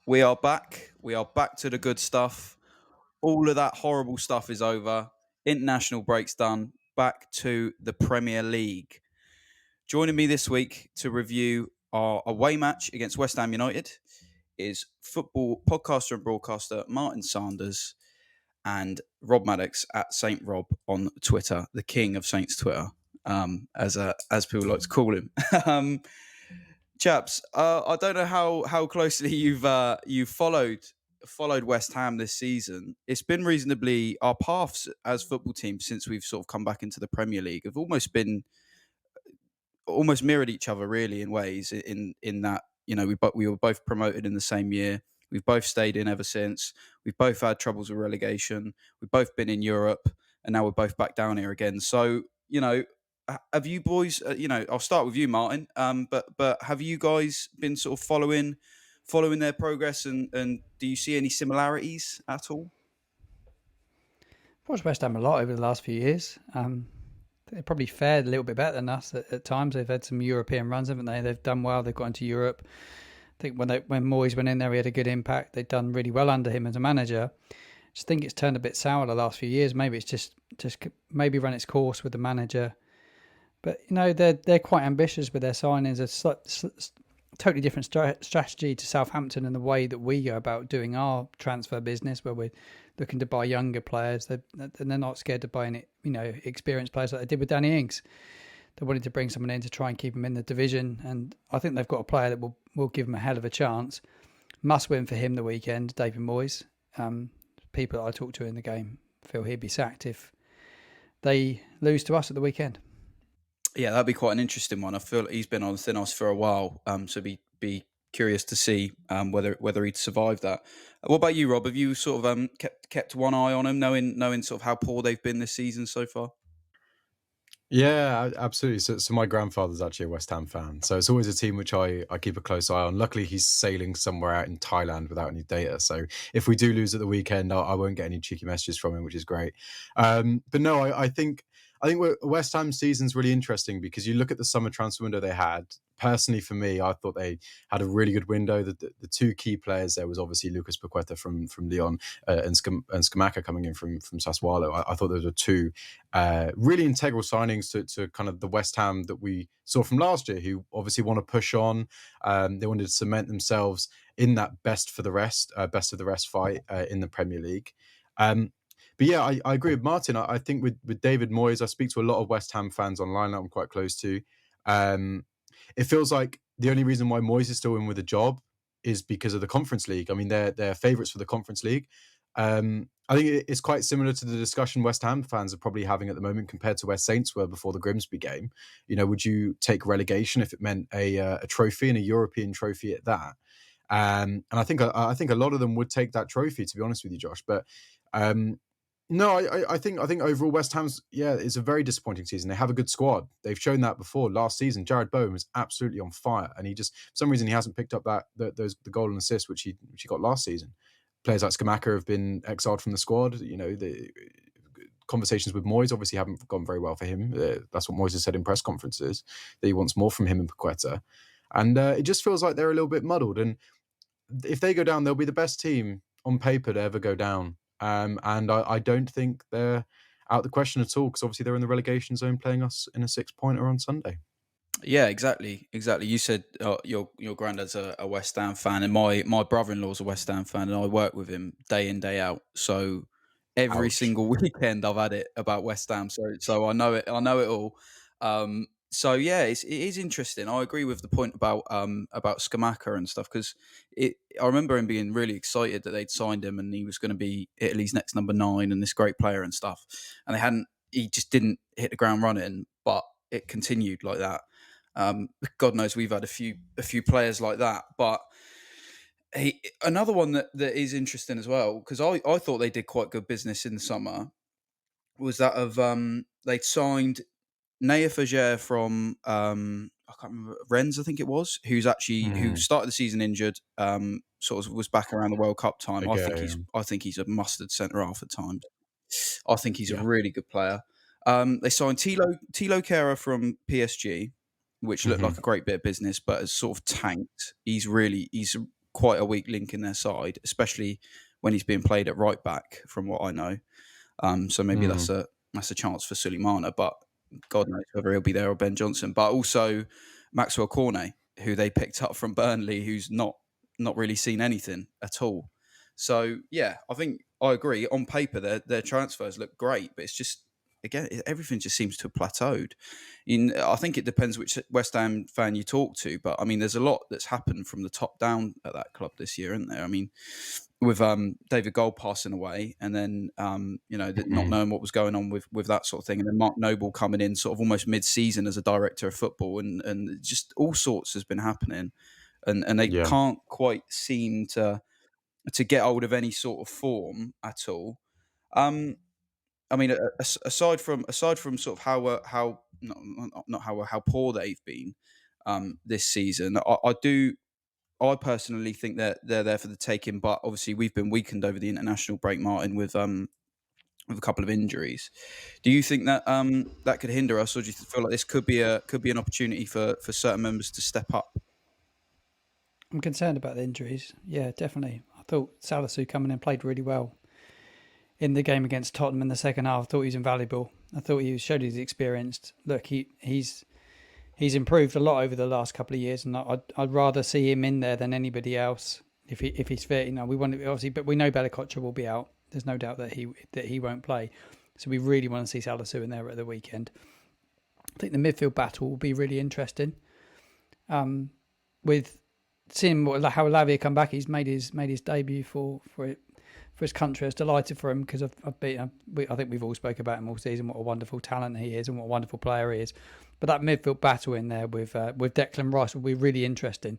We are back. We are back to the good stuff. All of that horrible stuff is over. International break's done. Back to the Premier League. Joining me this week to review our away match against West Ham United is football podcaster and broadcaster Martin Sanders and Rob Maddox at Saint Rob on Twitter, the king of Saints Twitter, as people like to call him. Chaps, I don't know how closely you've followed West Ham this season. It's been reasonably our paths as football teams since we've sort of come back into the Premier League have almost mirrored each other really in ways. In that we were both promoted in the same year. We've both stayed in ever since. We've both had troubles with relegation. We've both been in Europe, and now we're both back down here again. So have you boys? I'll start with you, Martin. But have you guys been sort of following their progress, and do you see any similarities at all? I've watched West Ham a lot over the last few years. They probably fared a little bit better than us at times. They've had some European runs, haven't they? They've done well. They've got into Europe. I think when Moyes went in there, he had a good impact. They've done really well under him as a manager. Just think it's turned a bit sour the last few years. Maybe it's just maybe run its course with the manager. But they're quite ambitious with their signings. A totally different strategy to Southampton and the way that we go about doing our transfer business, where we're looking to buy younger players. They're not scared to buy any experienced players like they did with Danny Ings. They wanted to bring someone in to try and keep him in the division, and I think they've got a player that will give him a hell of a chance. Must win for him the weekend, David Moyes. People that I talked to in the game feel he'd be sacked if they lose to us at the weekend. Yeah, that'd be quite an interesting one. I feel like he's been on thin ice for a while, so be curious to see whether he'd survive that. What about you, Rob? Have you sort of kept one eye on him, knowing sort of how poor they've been this season so far? Yeah, absolutely. So my grandfather's actually a West Ham fan, so it's always a team which I keep a close eye on. Luckily, he's sailing somewhere out in Thailand without any data, so if we do lose at the weekend, I won't get any cheeky messages from him, which is great. But no, I think West Ham's season's really interesting because you look at the summer transfer window they had. Personally, for me, I thought they had a really good window. The two key players there was obviously Lucas Paqueta from Lyon and Skamaka coming in from Sassuolo. I thought those were two really integral signings to kind of the West Ham that we saw from last year, who obviously want to push on. They wanted to cement themselves in that best of the rest fight in the Premier League. But yeah, I agree with Martin. I think with David Moyes, I speak to a lot of West Ham fans online that I'm quite close to. It feels like the only reason why Moyes is still in with a job is because of the Conference League. I mean, they're favourites for the Conference League. I think it's quite similar to the discussion West Ham fans are probably having at the moment compared to where Saints were before the Grimsby game. Would you take relegation if it meant a trophy and a European trophy at that? And I think a lot of them would take that trophy, to be honest with you, Josh. But no, I think overall West Ham's it's a very disappointing season. They have a good squad. They've shown that before. Last season, Jared Bowen was absolutely on fire, and he just for some reason he hasn't picked up the goal and assist which he got last season. Players like Skamaka have been exiled from the squad. The conversations with Moyes obviously haven't gone very well for him. That's what Moyes has said in press conferences, that he wants more from him and Paqueta, and it just feels like they're a little bit muddled. And if they go down, they'll be the best team on paper to ever go down. And I don't think they're out the question at all because obviously they're in the relegation zone playing us in a 6-pointer on Sunday. Yeah, exactly. You said your granddad's a West Ham fan, and my brother-in-law's a West Ham fan, and I work with him day in day out. So every Ouch. single weekend I've had it about West Ham. So I know it. I know it all. So yeah, it is interesting. I agree with the point about Skamaka and stuff because I remember him being really excited that they'd signed him and he was going to be Italy's next number 9 and this great player and stuff. And he just didn't hit the ground running, but it continued like that. God knows we've had a few players like that, but another one that is interesting as well because I thought they did quite good business in the summer was that of they'd signed Naya Fajer from I can't remember Rennes, I think it was, who started the season injured, sort of was back around the World Cup time. I think he's a mustard centre half at times. I think he's a really good player. They signed Tilo Kehrer from PSG, which looked like a great bit of business, but has sort of tanked. He's quite a weak link in their side, especially when he's being played at right back, from what I know. So maybe Mm, that's a chance for Suleimana, but God knows whether he'll be there or Ben Johnson. But also Maxwell Cornet, who they picked up from Burnley, who's not really seen anything at all. So yeah, I think I agree. On paper, their transfers look great, but it's just again everything just seems to have plateaued. I think it depends which West Ham fan you talk to, but I mean, there's a lot that's happened from the top down at that club this year, isn't there? I mean, with David Gold passing away, and then not mm, knowing what was going on with that sort of thing, and then Mark Noble coming in sort of almost mid-season as a director of football, and just all sorts has been happening, and they yeah. can't quite seem to get hold of any sort of form at all. Um, I mean, aside from sort of how not how poor they've been this season, I personally think that they're there for the taking, but obviously we've been weakened over the international break, Martin, with a couple of injuries. Do you think that that could hinder us, or do you feel like this could be an opportunity for certain members to step up? I'm concerned about the injuries. Yeah, definitely. I thought Salisu coming in played really well in the game against Tottenham in the second half. I thought he was invaluable. I thought he showed he's experienced. Look, he's improved a lot over the last couple of years, and I'd rather see him in there than anybody else if he's fit. We want to, obviously, but we know Belicocha will be out. There's no doubt that he won't play. So we really want to see Salisu in there at the weekend. I think the midfield battle will be really interesting. With seeing how Lavia come back, he's made his debut for his country. I was delighted for him because I think we've all spoke about him all season, what a wonderful talent he is and what a wonderful player he is. But that midfield battle in there with Declan Rice will be really interesting.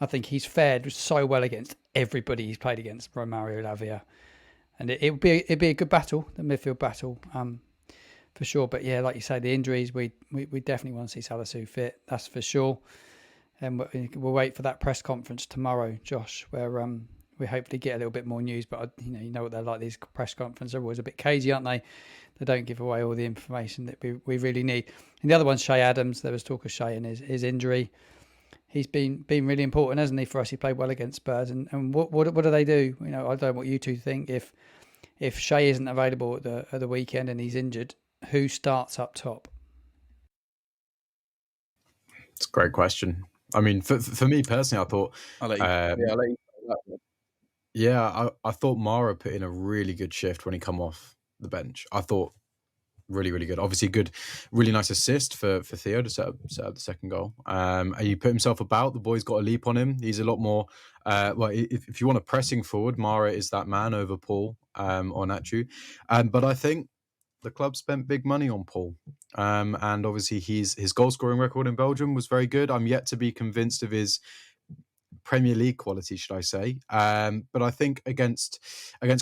I think he's fared so well against everybody he's played against, Romario Lavia, and it'd be a good battle, the midfield battle, for sure. But yeah, like you say, the injuries, we definitely want to see Salisu fit, that's for sure. And we'll wait for that press conference tomorrow, Josh, where we hopefully get a little bit more news. But you know what they're like, these press conferences are always a bit cagey, aren't they? They don't give away all the information that we really need. And the other one's Shay Adams. There was talk of Shay and his injury. He's been really important, hasn't he, for us? He played well against Spurs. And what do they do? I don't know what you two think. If Shay isn't available at the weekend and he's injured, who starts up top? It's a great question. I mean, for me personally, I thought, I'll let you. um, Yeah, I'll let you. That one. yeah, I thought Mara put in a really good shift when he come off the bench. I thought really, really good. Obviously, good, really nice assist for Theo to set up the second goal. And he put himself about. The boy's got a leap on him. He's a lot more. Well, if you want a pressing forward, Mara is that man over Paul or Nacho. But I think the club spent big money on Paul. And obviously his goal scoring record in Belgium was very good. I'm yet to be convinced of his Premier League quality, should I say? But I think against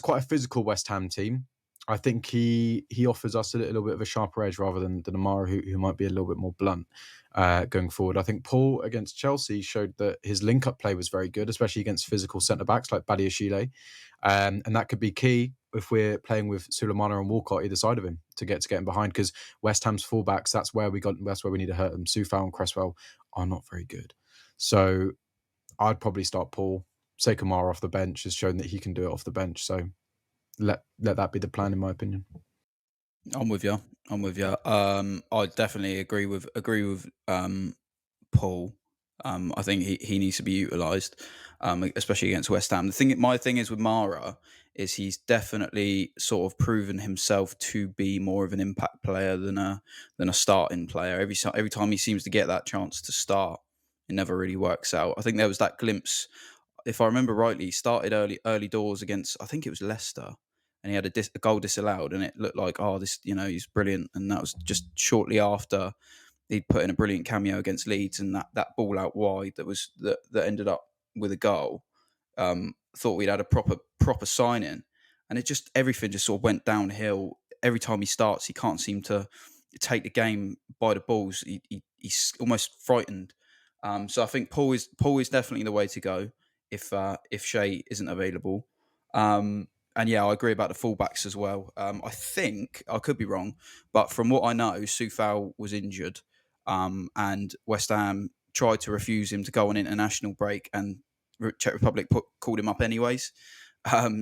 quite a physical West Ham team, I think he offers us a little bit of a sharper edge rather than Amara, who might be a little bit more blunt going forward. I think Paul against Chelsea showed that his link up play was very good, especially against physical centre backs like Badiashile, and that could be key if we're playing with Sulemana and Walcott either side of him to get him behind. Because West Ham's fullbacks, that's where we need to hurt them. Soufal and Cresswell are not very good, so I'd probably start Paul. Sekamara off the bench has shown that he can do it off the bench. So let that be the plan, in my opinion. I'm with you. I'm with you. I definitely agree with Paul. I think he needs to be utilised, especially against West Ham. My thing is with Mara is he's definitely sort of proven himself to be more of an impact player than a starting player. Every time he seems to get that chance to start, it never really works out. I think there was that glimpse, if I remember rightly, he started early doors against, I think it was Leicester, and he had a goal disallowed, and it looked like, oh, this, he's brilliant, and that was just shortly after he'd put in a brilliant cameo against Leeds, and that ball out wide that ended up with a goal. Thought we'd had a proper signing, and everything just sort of went downhill. Every time he starts, he can't seem to take the game by the balls. He's almost frightened. So I think Paul is definitely the way to go if Shea isn't available. And yeah, I agree about the fullbacks as well. I think I could be wrong, but from what I know, Soufal was injured, and West Ham tried to refuse him to go on international break, and Czech Republic called him up anyways.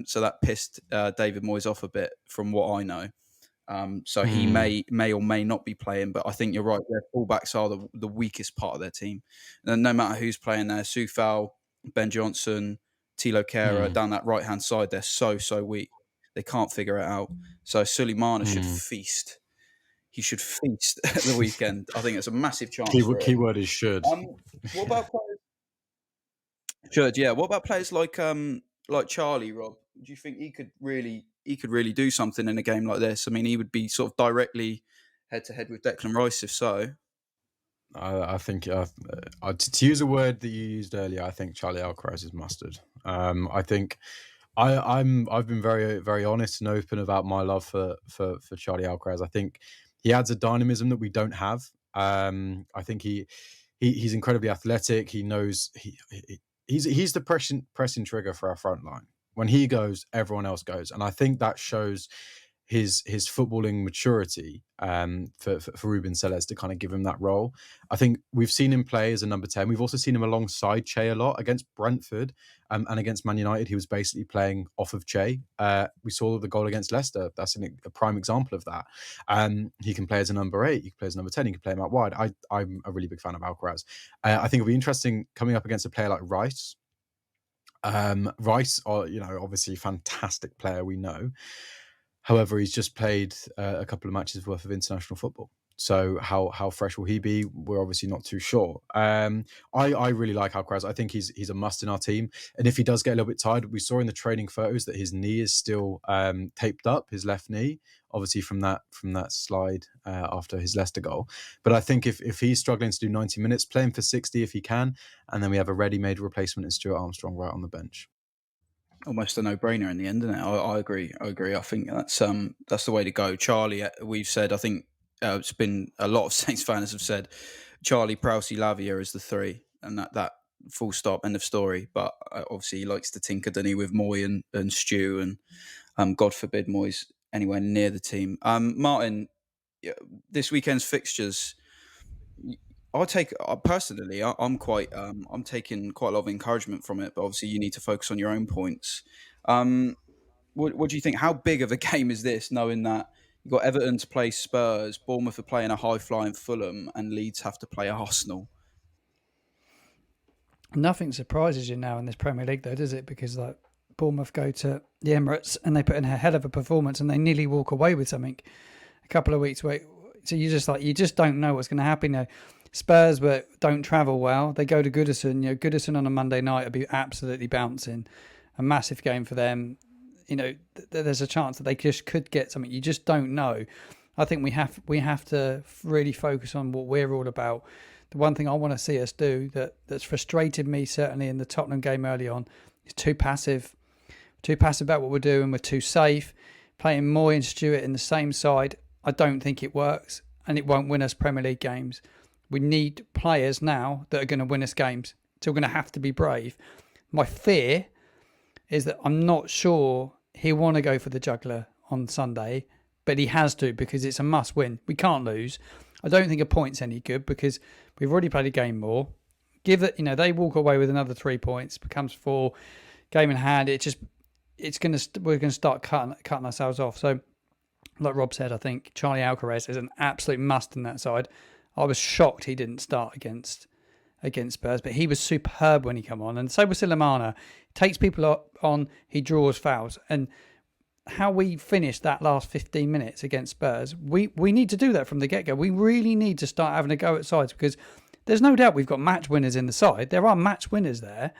So that pissed David Moyes off a bit, from what I know. So he Mm, may or may not be playing, but I think you're right. Their fullbacks are the weakest part of their team. And no matter who's playing there, Soufal, Ben Johnson, Tilo Kehrer, mm, down that right hand side, they're so weak. They can't figure it out. So Suleimana should mm. feast. He should feast at the weekend. I think it's a massive chance Keyword, for him. keyword is should. What about Should, yeah. What about players like Charlie, Rob? Do you think he could really do something in a game like this? I mean, he would be sort of directly head to head with Declan Rice if so. I think to use a word that you used earlier, I think Charlie Alcaraz is mustard. I think I've been very honest and open about my love for Charlie Alcaraz. I think he adds a dynamism that we don't have. I think he's incredibly athletic. He knows he's the pressing trigger for our front line. When he goes, everyone else goes, and I think that shows his footballing maturity for Ruben Selles to kind of give him that role. I think we've seen him play as a number 10. We've also seen him alongside Che a lot against Brentford and against Man United. He was basically playing off of Che. We saw the goal against Leicester. That's a prime example of that. He can play as a number 8. He can play as a number 10. He can play him out wide. I'm a really big fan of Alcaraz. I think it'll be interesting coming up against a player like Rice. Rice, obviously fantastic player, we know. However, he's just played a couple of matches worth of international football. So how fresh will he be? We're obviously not too sure. I really like Alcaraz. I think he's a must in our team. And if he does get a little bit tired, we saw in the training photos that his knee is still taped up, his left knee, obviously from that slide after his Leicester goal. But I think if he's struggling to do 90 minutes, play him for 60 if he can, and then we have a ready-made replacement in Stuart Armstrong right on the bench. Almost a no-brainer in the end, isn't it? I agree. I think that's the way to go. Charlie, we've said. I think it's been a lot of Saints fans have said Charlie, Prowsey, Lavia is the 3, and that full stop, end of story. But obviously he likes to tinker, doesn't he, with Moy and Stew, and God forbid Moy's anywhere near the team. Martin, this weekend's fixtures. I take personally, I'm taking quite a lot of encouragement from it, but obviously you need to focus on your own points. Um, what do you think? How big of a game is this, knowing that you've got Everton to play Spurs, Bournemouth are playing a high flying Fulham, and Leeds have to play Arsenal? Nothing surprises you now in this Premier League, though, does it? Because like Bournemouth go to the Emirates and they put in a hell of a performance and they nearly walk away with something a couple of weeks away. So you just don't know what's going to happen. Spurs don't travel well. They go to Goodison. Goodison on a Monday night will be absolutely bouncing. A massive game for them. There's a chance that they just could get something. You just don't know. I think we have to really focus on what we're all about. The one thing I want to see us do that's frustrated me certainly in the Tottenham game early on is too passive about what we're doing. We're too safe. Playing Moy and Stewart in the same side, I don't think it works, and it won't win us Premier League games. We need players now that are going to win us games. So we're going to have to be brave. My fear is that I'm not sure he'll want to go for the juggler on Sunday, but he has to because it's a must win. We can't lose. I don't think a point's any good because we've already played a game more. Give it, they walk away with another 3 points, becomes 4, game in hand. We're going to start cutting ourselves off. So, like Rob said, I think Charlie Alcaraz is an absolute must in that side. I was shocked he didn't start against Spurs, but he was superb when he came on. And so was Suleimana. He takes people on, he draws fouls. And how we finished that last 15 minutes against Spurs, we need to do that from the get-go. We really need to start having a go at sides because there's no doubt we've got match winners in the side. There are match winners there.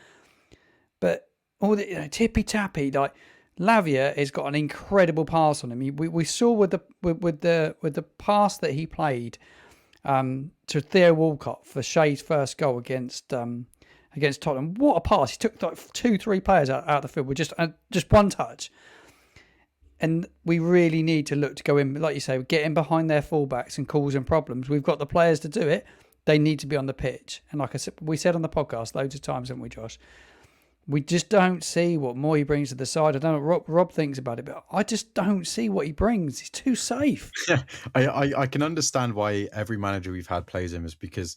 But all the tippy-tappy, like Lavia has got an incredible pass on him. We saw with the pass that he played to Theo Walcott for Shea's first goal against Tottenham. What a pass! He took like 2-3 players out of the field with just one touch. And we really need to look to go in, like you say, get in behind their fullbacks and causing problems. We've got the players to do it. They need to be on the pitch. And like I said, we said on the podcast loads of times, haven't we, Josh? We just don't see what Moy brings to the side. I don't know what Rob thinks about it, but I just don't see what he brings. He's too safe. Yeah, I can understand why every manager we've had plays him is because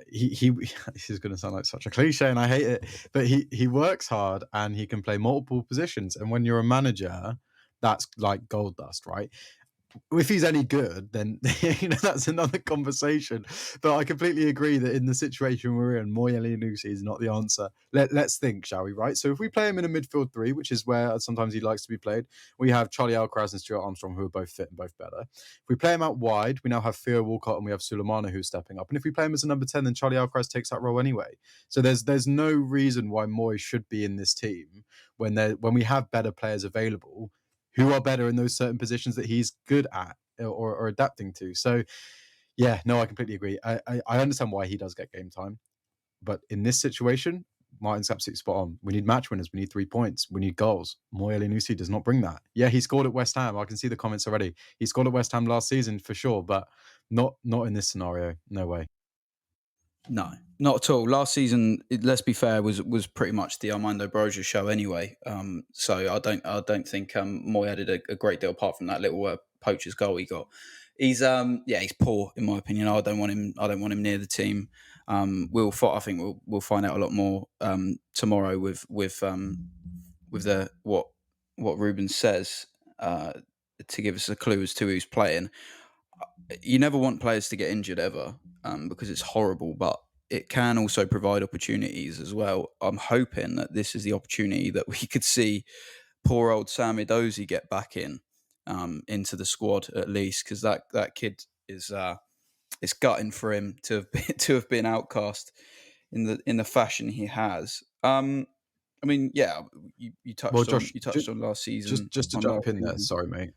he this is going to sound like such a cliche, and I hate it, but he works hard and he can play multiple positions. And when you're a manager, that's like gold dust, right? If he's any good, then that's another conversation. But I completely agree that in the situation we're in, Moye Elyounoussi is not the answer. Let's think, shall we? Right. So if we play him in a midfield three, which is where sometimes he likes to be played, we have Charlie Alcaraz and Stuart Armstrong, who are both fit and both better. If we play him out wide, we now have Theo Walcott and we have Sulemana, who's stepping up. And if we play him as a number 10, then Charlie Alcaraz takes that role anyway. So there's no reason why Moy should be in this team when we have better players available who are better in those certain positions that he's good at or adapting to. So, yeah, no, I completely agree. I understand why he does get game time. But in this situation, Martin's absolutely spot on. We need match winners. We need 3 points. We need goals. Moye Elyounoussi does not bring that. Yeah, he scored at West Ham. I can see the comments already. He scored at West Ham last season for sure, but not in this scenario. No way. No, not at all. Last season, let's be fair, was pretty much the Armando Broja show anyway. So I don't think Moy added a great deal apart from that little poacher's goal he got. He's poor in my opinion. I don't want him near the team. I think we'll find out a lot more tomorrow with the what Ruben says to give us a clue as to who's playing. You never want players to get injured ever because it's horrible, but it can also provide opportunities as well. I'm hoping that this is the opportunity that we could see poor old Sam Edozie get back into the squad at least, because that kid is it's gutting for him to have been, to have been outcast in the fashion he has. I mean, yeah, you Well, touched on Josh, you touched on last season. just to On last jump in there, season. sorry, mate.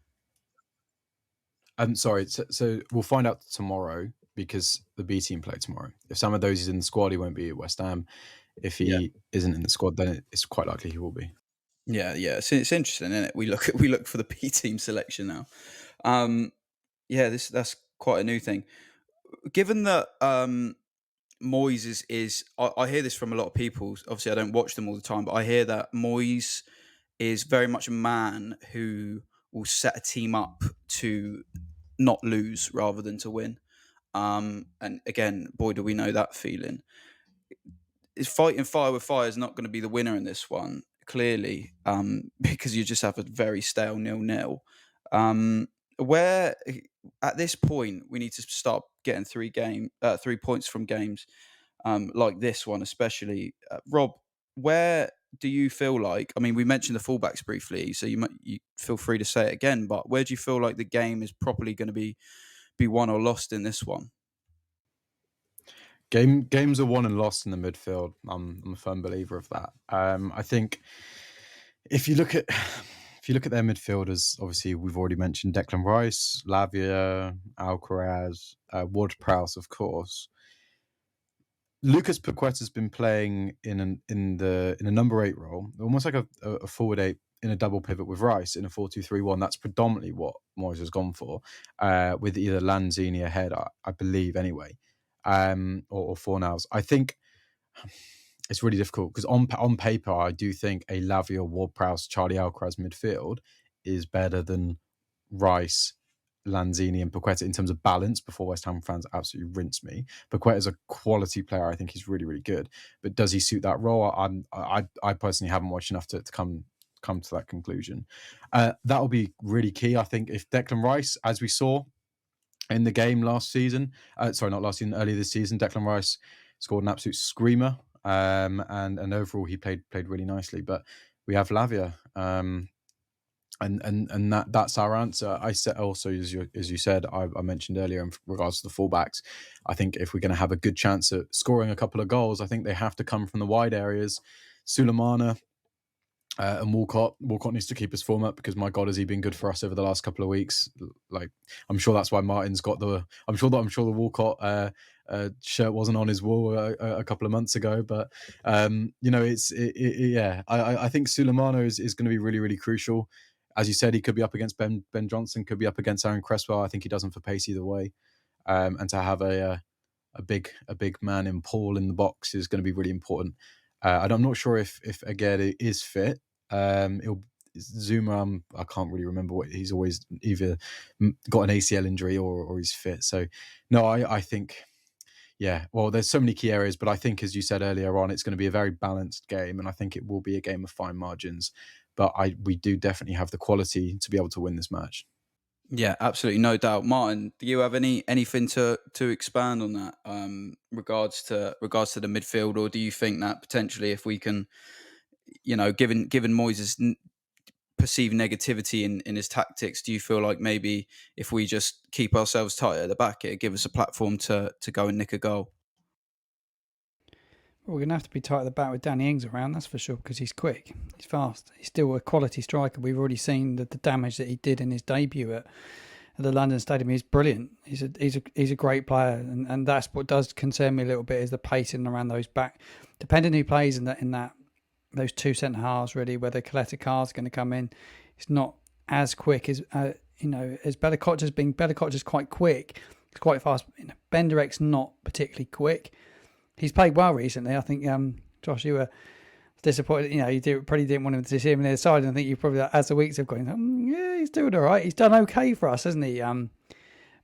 I'm sorry. So we'll find out tomorrow because the B team play tomorrow. If some of those is in the squad, he won't be at West Ham. If Yeah. he isn't in the squad, then it's quite likely he will be. Yeah, yeah. It's interesting, isn't it? We look for the P team selection now. Yeah, that's quite a new thing. Given that Moyes I hear this from a lot of people. Obviously, I don't watch them all the time, but I hear that Moyes is very much a man who will set a team up to not lose rather than to win. And again, boy, do we know that feeling. Is fighting fire with fire is not going to be the winner in this one, clearly, because you just have a very stale 0-0. Where at this point we need to start getting 3 points from games like this one, especially. Rob, where do you feel like? I mean, we mentioned the fullbacks briefly, so you feel free to say it again. But where do you feel like the game is properly going to be won or lost in this one? Games are won and lost in the midfield. I'm a firm believer of that. I think if you look at their midfielders, obviously we've already mentioned Declan Rice, Lavia, Alcaraz, Ward-Prowse, of course. Lucas Paqueta's been playing in a number 8 role, almost like a forward 8 in a double pivot with Rice in a 4-2-3-1. That's predominantly what Moyes has gone for, with either Lanzini ahead, I believe, anyway, or Fornals. I think it's really difficult because on paper, I do think a Lavia, Ward-Prowse, Charlie Alcaraz midfield is better than Rice, Lanzini and Paqueta in terms of balance. Before West Ham fans absolutely rinse me. Paqueta is a quality player. I think he's really, really good. But does he suit that role? I personally haven't watched enough to come to that conclusion. That will be really key. I think if Declan Rice, as we saw in the game last season, sorry, not last season, earlier this season, Declan Rice scored an absolute screamer. And overall he played really nicely. But we have Lavia. And that's our answer. I said also, as you said, I mentioned earlier in regards to the fullbacks. I think if we're going to have a good chance at scoring a couple of goals, I think they have to come from the wide areas. Sulemana and Walcott needs to keep his form up because my God, has he been good for us over the last couple of weeks? Like, I'm sure that's why Martin's got I'm sure the Walcott shirt wasn't on his wall a couple of months ago, but yeah. I think Sulemana is going to be really, really crucial. As you said, he could be up against Ben Johnson, could be up against Aaron Cresswell. I think he does him for pace either way, and to have a big man in Paul in the box is going to be really important. And I'm not sure if Aguerd is fit. Zuma, I can't really remember what he's always either got an ACL injury or he's fit. So no, I think Yeah, well, there's so many key areas, but I think, as you said earlier on, it's going to be a very balanced game, and I think it will be a game of fine margins. But we do definitely have the quality to be able to win this match. Yeah, absolutely, no doubt. Martin, do you have anything to expand on that, regards to the midfield, or do you think that potentially if we can, given Moyes' perceived negativity in his tactics, do you feel like maybe if we just keep ourselves tight at the back, it'd give us a platform to go and nick a goal? Well, we're going to have to be tight at the back with Danny Ings around, that's for sure, because he's quick, he's fast, he's still a quality striker. We've already seen the damage that he did in his debut at the London Stadium. He's brilliant. He's a great player, and that's what does concern me a little bit is the pacing around those back. Depending who plays in that those two centre halves, really, whether Coletta Carr's going to come in, it's not as quick as as Bella has been. Bella is quite quick. He's quite fast. Benderek's not particularly quick. He's played well recently. I think, Josh, you were disappointed. Probably didn't want him to see him on the other side. And I think you probably, as the weeks have gone, yeah, he's doing all right. He's done okay for us, hasn't he,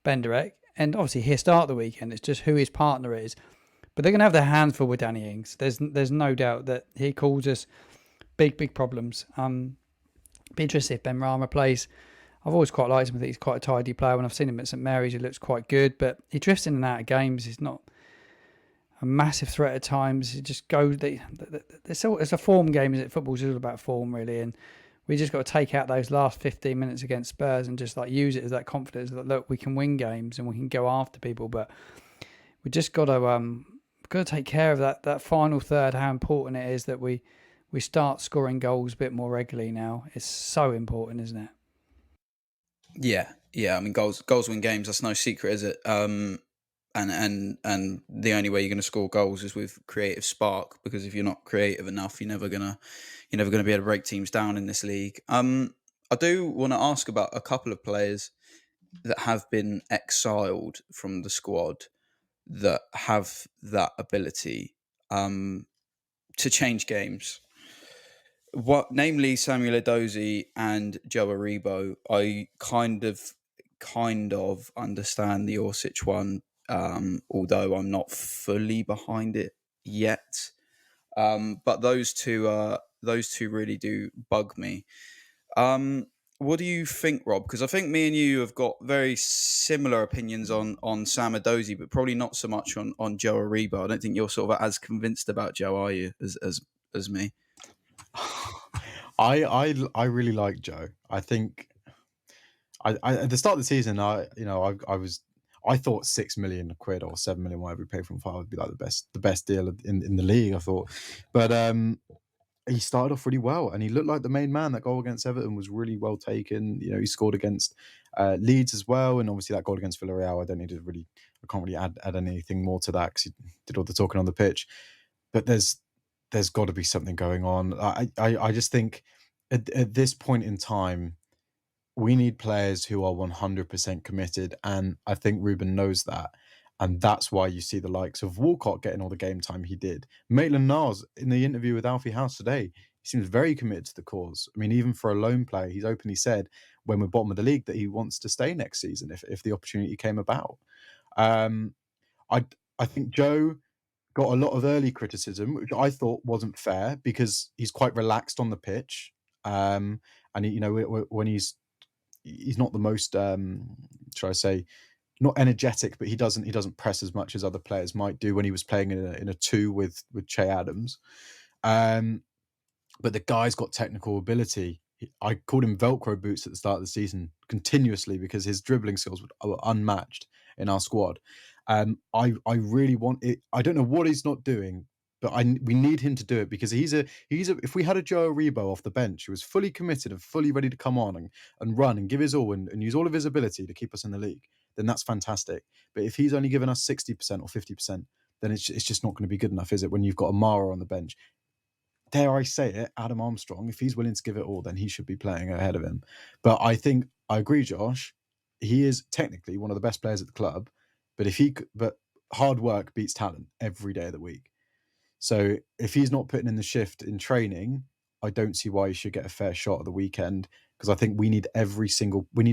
Benderek? And obviously he'll start the weekend. It's just who his partner is. But they're going to have their hands full with Danny Ings. There's no doubt that he calls us big problems. Be interested if Ben Rama plays. I've always quite liked him. I think he's quite a tidy player. When I've seen him at St Mary's, he looks quite good. But he drifts in and out of games. He's not a massive threat at times. It just goes. It's a form game, isn't it? Football's all about form, really, and we just got to take out those last 15 minutes against Spurs and just use it as that confidence that look, we can win games and we can go after people, but we just got to take care of that final third. How important it is that we start scoring goals a bit more regularly now. It's so important, isn't it? Yeah. I mean, goals win games. That's no secret, is it? And the only way you're going to score goals is with creative spark, because if you're not creative enough, you're never gonna be able to break teams down in this league. I do want to ask about a couple of players that have been exiled from the squad that have that ability to change games. Namely Samuel Edozie and Joe Aribo. I kind of understand the Orsic one, although I'm not fully behind it yet. But those two really do bug me. What do you think, Rob? Because I think me and you have got very similar opinions on Sam Edozie, but probably not so much on Joe Aribo. I don't think you're sort of as convinced about Joe, are you, as me? I really like Joe. I think I at the start of the season, I thought £6 million or 7 million, whatever we paid for him for, would be like the best deal in the league, I thought. But he started off really well, and he looked like the main man. That goal against Everton was really well taken. He scored against Leeds as well, and obviously that goal against Villarreal. I can't really add anything more to that because he did all the talking on the pitch. But there's got to be something going on. I just think at this point in time, we need players who are 100% committed, and I think Ruben knows that. And that's why you see the likes of Walcott getting all the game time he did. Maitland-Niles, in the interview with Alfie House today, he seems very committed to the cause. I mean, even for a loan player, he's openly said when we're bottom of the league that he wants to stay next season if the opportunity came about. Um, I think Joe got a lot of early criticism, which I thought wasn't fair because he's quite relaxed on the pitch. And when he's not the most shall I say, not energetic, but he doesn't press as much as other players might do when he was playing in a two with Che Adams. But the guy's got technical ability. I called him Velcro boots at the start of the season continuously because his dribbling skills were unmatched in our squad. I really want it. I don't know what he's not doing, but we need him to do it because he's a. If we had a Joe Aribo off the bench who was fully committed and fully ready to come on and run and give his all and use all of his ability to keep us in the league, then that's fantastic. But if he's only given us 60% or 50%, then it's just not going to be good enough, is it? When you've got Amara on the bench, dare I say it, Adam Armstrong, if he's willing to give it all, then he should be playing ahead of him. But I think I agree, Josh. He is technically one of the best players at the club, but hard work beats talent every day of the week. So if he's not putting in the shift in training, I don't see why he should get a fair shot at the weekend because I think we need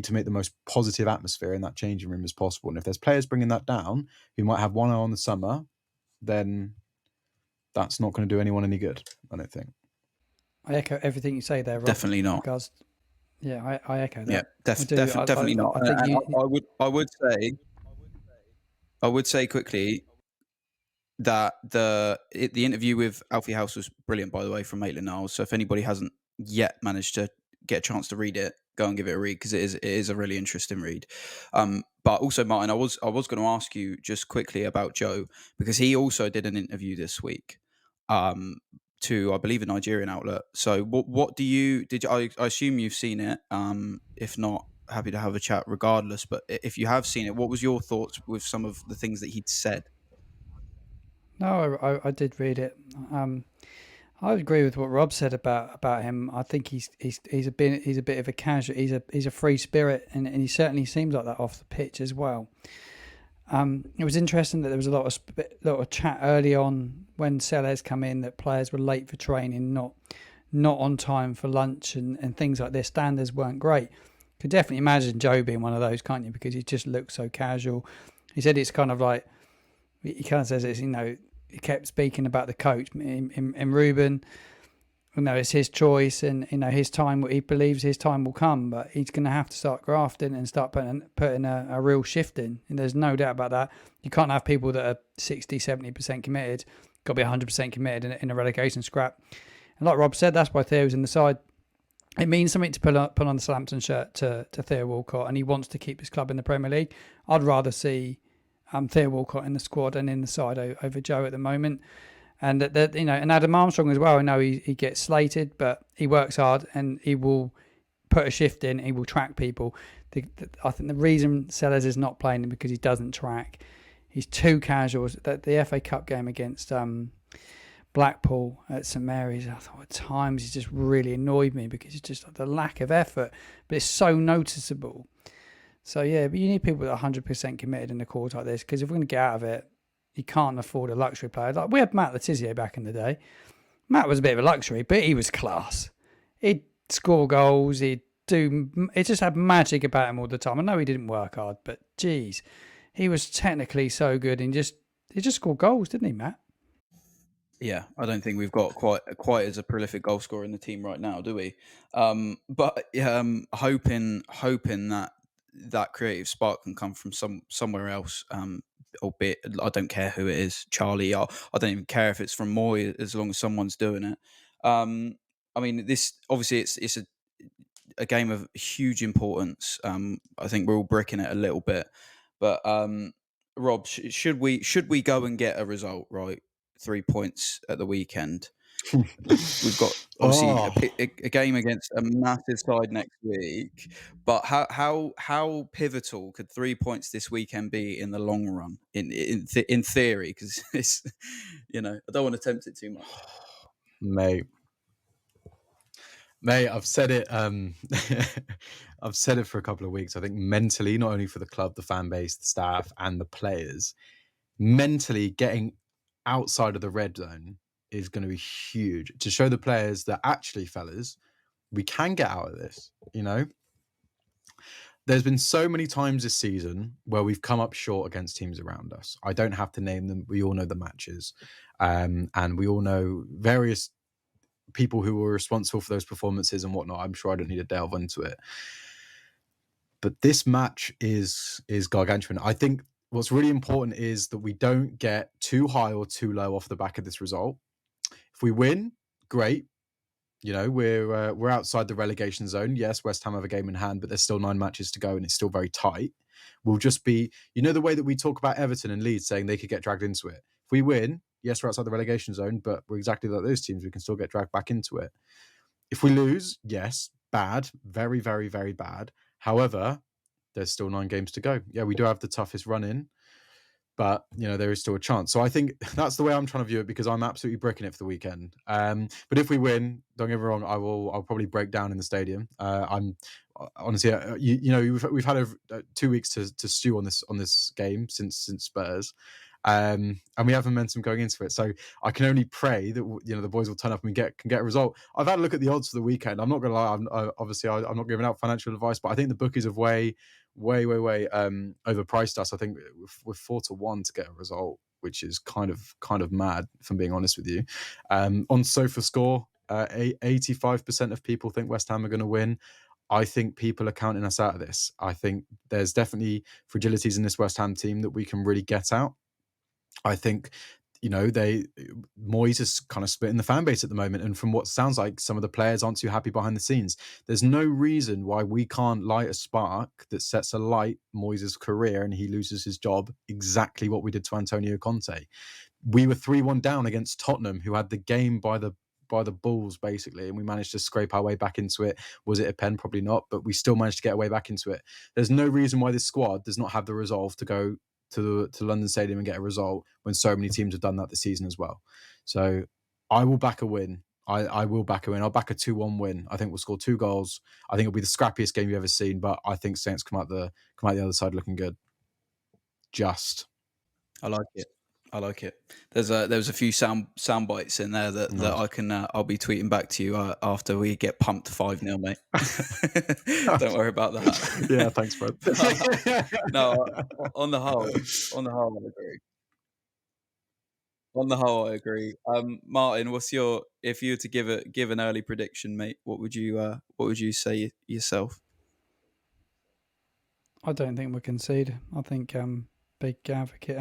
to make the most positive atmosphere in that changing room as possible. And if there's players bringing that down who might have one eye on the summer, then that's not going to do anyone any good, I don't think. I echo everything you say there, Rob. Definitely not. Regards, yeah, I echo Yeah, that. I do. definitely not. I think And you. I would say quickly that the interview with Alfie House was brilliant, by the way, from Maitland Niles. So if anybody hasn't yet managed to get a chance to read it, go and give it a read, because it is a really interesting read. But also, Martin, I was going to ask you just quickly about Joe, because he also did an interview this week to, I believe, a Nigerian outlet. So what I assume you've seen it. If not, happy to have a chat regardless. But if you have seen it, what was your thoughts with some of the things that he'd said? No, I did read it. I would agree with what Rob said about him. I think he's a bit of a casual. He's a free spirit, and he certainly seems like that off the pitch as well. It was interesting that there was a lot of chat early on when Sellers come in that players were late for training, not on time for lunch, and things like this. Standards weren't great. Could definitely imagine Joe being one of those, can't you? Because he just looks so casual. He said it's kind of like, he kind of says it's, he kept speaking about the coach in Ruben. It's his choice, and his time. He believes his time will come, but he's going to have to start grafting and start putting a real shift in. And there's no doubt about that. You can't have people that are 60-70% committed. Got to be 100% committed in a relegation scrap. And like Rob said, that's why Theo's in the side. It means something to put on the Southampton shirt to Theo Walcott, and he wants to keep his club in the Premier League. I'd rather see Theo Walcott in the squad and in the side over Joe at the moment. And and Adam Armstrong as well. I know he gets slated, but he works hard and he will put a shift in. He will track people. I think the reason Sellers is not playing is because he doesn't track. He's too casual. The FA Cup game against Blackpool at St Mary's, I thought at times he just really annoyed me because it's just the lack of effort, but it's so noticeable. So yeah, but you need people that are 100% committed in a cause like this, because if we're going to get out of it, you can't afford a luxury player. Like we had Matt Letizia back in the day. Matt was a bit of a luxury, but he was class. He'd score goals. It just had magic about him all the time. I know he didn't work hard, but geez, he was technically so good and he just scored goals, didn't he, Matt? Yeah, I don't think we've got quite as a prolific goal scorer in the team right now, do we? But hoping that creative spark can come from somewhere else. Albeit, I don't care who it is, Charlie. I don't even care if it's from Moy, as long as someone's doing it. I mean, this obviously it's a game of huge importance. I think we're all bricking it a little bit, but Rob, should we go and get a result, right? 3 points at the weekend. We've got obviously a game against a massive side next week, but how pivotal could 3 points this weekend be in the long run? In theory, because it's I don't want to tempt it too much. Mate, I've said it. I've said it for a couple of weeks. I think mentally, not only for the club, the fan base, the staff, and the players, mentally getting outside of the red zone is going to be huge to show the players that actually, fellas, we can get out of this. There's been so many times this season where we've come up short against teams around us. I don't have to name them. We all know the matches, and we all know various people who were responsible for those performances and whatnot. I'm sure I don't need to delve into it. But this match is gargantuan. I think what's really important is that we don't get too high or too low off the back of this result. If we win, great. We're outside the relegation zone. Yes, West Ham have a game in hand, but there's still 9 matches to go and it's still very tight. We'll just be, the way that we talk about Everton and Leeds saying they could get dragged into it. If we win, yes, we're outside the relegation zone, but we're exactly like those teams. We can still get dragged back into it. If we lose, yes, bad, very, very, very bad. However, there's still 9 games to go. Yeah, we do have the toughest run in, but there is still a chance. So I think that's the way I'm trying to view it, because I'm absolutely bricking it for the weekend. But if we win, don't get me wrong, I'll probably break down in the stadium. I'm honestly, we've had 2 weeks to stew on this game since Spurs, And we have momentum going into it. So I can only pray that the boys will turn up and can get a result. I've had a look at the odds for the weekend. I'm not going to lie. I'm not giving out financial advice, but I think the bookies have way overpriced us. I think we're 4-1 to get a result, which is kind of mad, if I'm being honest with you. On Sofa Score, 85% of people think West Ham are going to win. I think people are counting us out of this. I think there's definitely fragilities in this West Ham team that we can really get out. I think, Moyes is kind of splitting the fan base at the moment. And from what sounds like, some of the players aren't too happy behind the scenes. There's no reason why we can't light a spark that sets alight Moyes' career and he loses his job, exactly what we did to Antonio Conte. We were 3-1 down against Tottenham, who had the game by the balls, basically, and we managed to scrape our way back into it. Was it a pen? Probably not, but we still managed to get our way back into it. There's no reason why this squad does not have the resolve to go to London Stadium and get a result when so many teams have done that this season as well. So I will back a win. I will back a win. I'll back a 2-1 win. I think we'll score 2 goals. I think it'll be the scrappiest game you've ever seen, but I think Saints come out the other side looking good. I like it. I like it. There was a few sound bites in there that Nice. I can I'll be tweeting back to you after we get pumped 5-0, mate. Don't worry about that. Yeah, thanks, bro. No, on the whole, I agree. On the whole, I agree. Martin, what's your, if you were to give an early prediction, mate? What would you say yourself? I don't think we'll concede. I think big advocate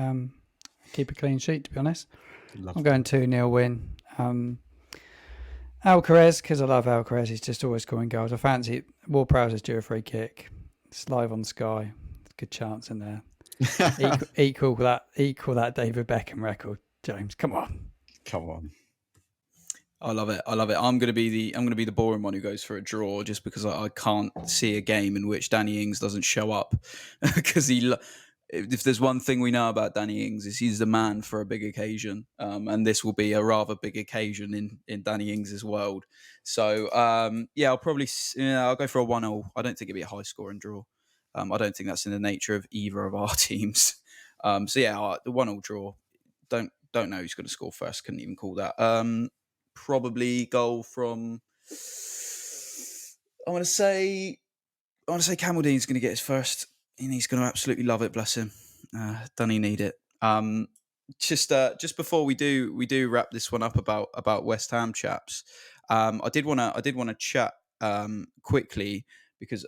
keep a clean sheet, to be honest. I'm going 2-0 win. Alcaraz, because I love Alcaraz, he's just always scoring goals. I fancy Ward-Prowse due a free kick. It's live on Sky. Good chance in there. equal that David Beckham record, James. Come on. I love it. I'm gonna be the boring one who goes for a draw, just because I can't see a game in which Danny Ings doesn't show up. Because if there's one thing we know about Danny Ings, is he's the man for a big occasion, and this will be a rather big occasion in Danny Ings' world. So I'll probably I'll go for a 1-0. I don't think it'll be a high scoring draw. I don't think that's in the nature of either of our teams. The 1-0 draw. Don't know who's going to score first. Couldn't even call that. Probably goal from. I want to say Camel Dean's going to get his first, and he's going to absolutely love it. Bless him. Doesn't he need it? Just before we do wrap this one up about West Ham, chaps. I did want to chat quickly, because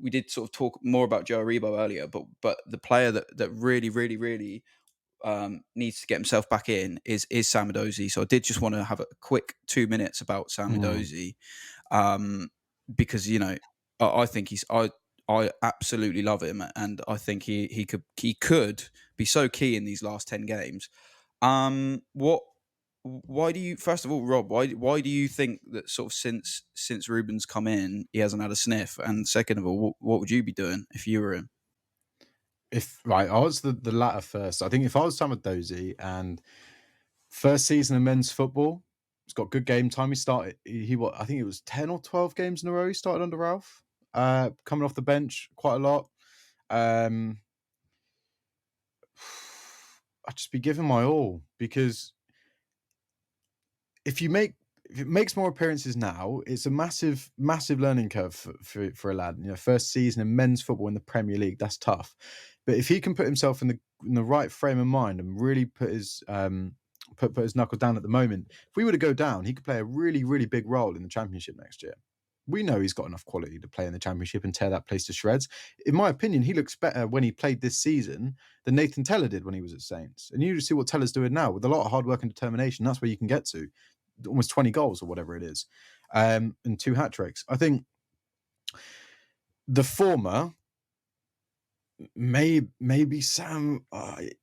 we did sort of talk more about Joe Aribo earlier, but the player that really needs to get himself back in is Sam Edozie. So I did just want to have a quick 2 minutes about Sam Edozie, because I think I absolutely love him, and I think he could be so key in these last 10 games. Why do you, first of all, Rob, why do you think that sort of since Ruben's come in, he hasn't had a sniff? And second of all, what would you be doing if you were him? I was the latter first. I think if I was Sam Edozie and first season of men's football, he's got good game time. He started. I think it was 10 or 12 games in a row. He started under Ralph, coming off the bench quite a lot. I'd just be giving my all, because if it makes more appearances now, it's a massive learning curve for a lad. First season in men's football in the Premier League, that's tough. But if he can put himself in the right frame of mind and really put his knuckle down at the moment, if we were to go down, he could play a really big role in the Championship next year. We know he's got enough quality to play in the Championship and tear that place to shreds. In my opinion, he looks better when he played this season than Nathan Tella did when he was at Saints. And you see what Tella's doing now with a lot of hard work and determination. That's where you can get to almost 20 goals or whatever it is, and 2 hat-tricks. I think the former, maybe Sam.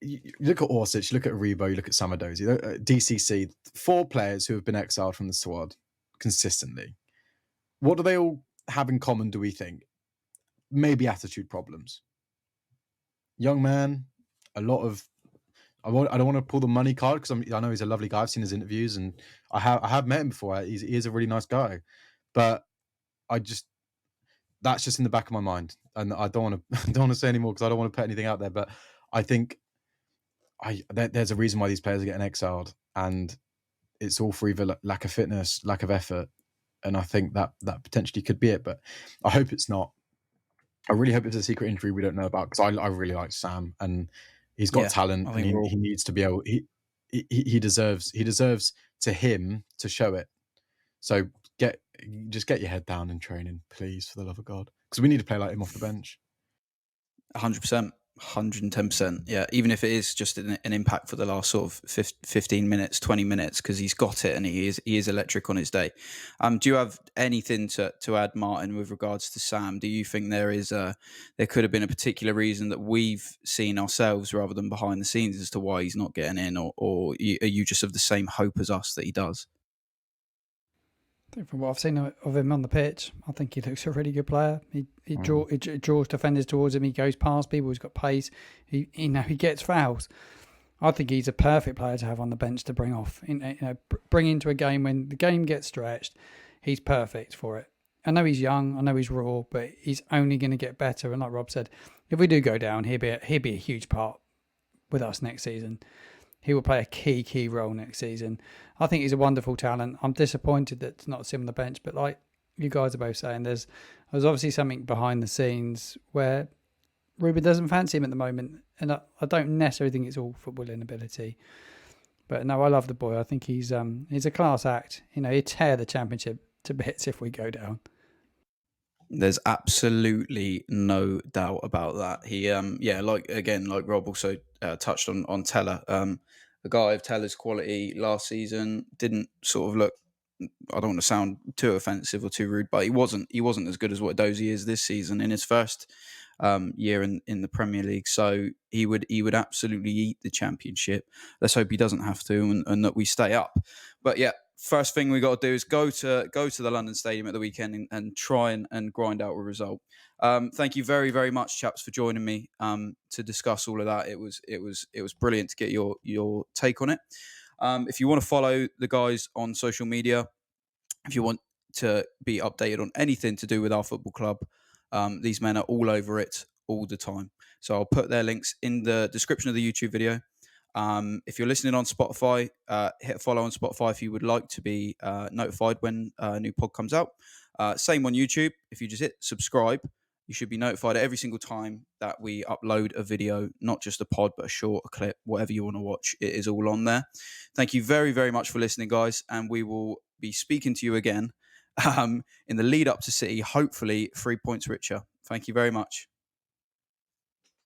You look at Orsic, you look at Aribo, you look at Sam Edozie, DCC, 4 players who have been exiled from the squad consistently. What do they all have in common, do we think? Maybe attitude problems. Young man, a lot of. I don't want to pull the money card, because I know he's a lovely guy. I've seen his interviews, and I have met him before. He is a really nice guy, but that's just in the back of my mind, and I don't want to say any more, because I don't want to put anything out there. But I think there's a reason why these players are getting exiled, and it's all for either lack of fitness, lack of effort, and I think that potentially could be it. But I hope it's not. I really hope it's a secret injury we don't know about, because I really like Sam, and he's got Yeah, talent, I and think we're he all needs to be able. He deserves to show it. So just get your head down in training, please, for the love of God, because we need to play like him off the bench. 100%, 110%. Yeah, even if it is just an impact for the last sort of 15 minutes, 20 minutes, because he's got it and he is electric on his day. Do you have anything to add, Martin, with regards to Sam? Do you think there could have been a particular reason that we've seen ourselves rather than behind the scenes as to why he's not getting in, or are you just of the same hope as us that he does? I think from what I've seen of him on the pitch, I think he looks a really good player. He draws defenders towards him. He goes past people. He's got pace. He gets fouls. I think he's a perfect player to have on the bench to bring off. Bring into a game when the game gets stretched. He's perfect for it. I know he's young. I know he's raw, but he's only going to get better. And like Rob said, if we do go down, he'll be a huge part with us next season. He will play a key role next season. I think he's a wonderful talent. I'm disappointed that it's not him on the bench, but like you guys are both saying, there's obviously something behind the scenes where Ruben doesn't fancy him at the moment, and I don't necessarily think it's all football inability. But no, I love the boy. I think he's a class act. He'd tear the Championship to bits if we go down. There's absolutely no doubt about that. He, like Rob also touched on Teller. A guy of Teller's quality last season didn't sort of look. I don't want to sound too offensive or too rude, but he wasn't as good as what Dozy is this season in his first year in the Premier League. So he would absolutely eat the Championship. Let's hope he doesn't have to, and that we stay up. But yeah, first thing we got to do is go to the London Stadium at the weekend and try and grind out a result. Thank you very, very much, chaps, for joining me to discuss all of that. It was brilliant to get your take on it. If you want to follow the guys on social media, if you want to be updated on anything to do with our football club, these men are all over it all the time. So I'll put their links in the description of the YouTube video. If you're listening on Spotify, hit follow on Spotify if you would like to be notified when a new pod comes out. Same on YouTube. If you just hit subscribe, you should be notified every single time that we upload a video, not just a pod, but a short, a clip, whatever you want to watch. It is all on there. Thank you very, very much for listening, guys. And we will be speaking to you again in the lead up to City, hopefully 3 points richer. Thank you very much.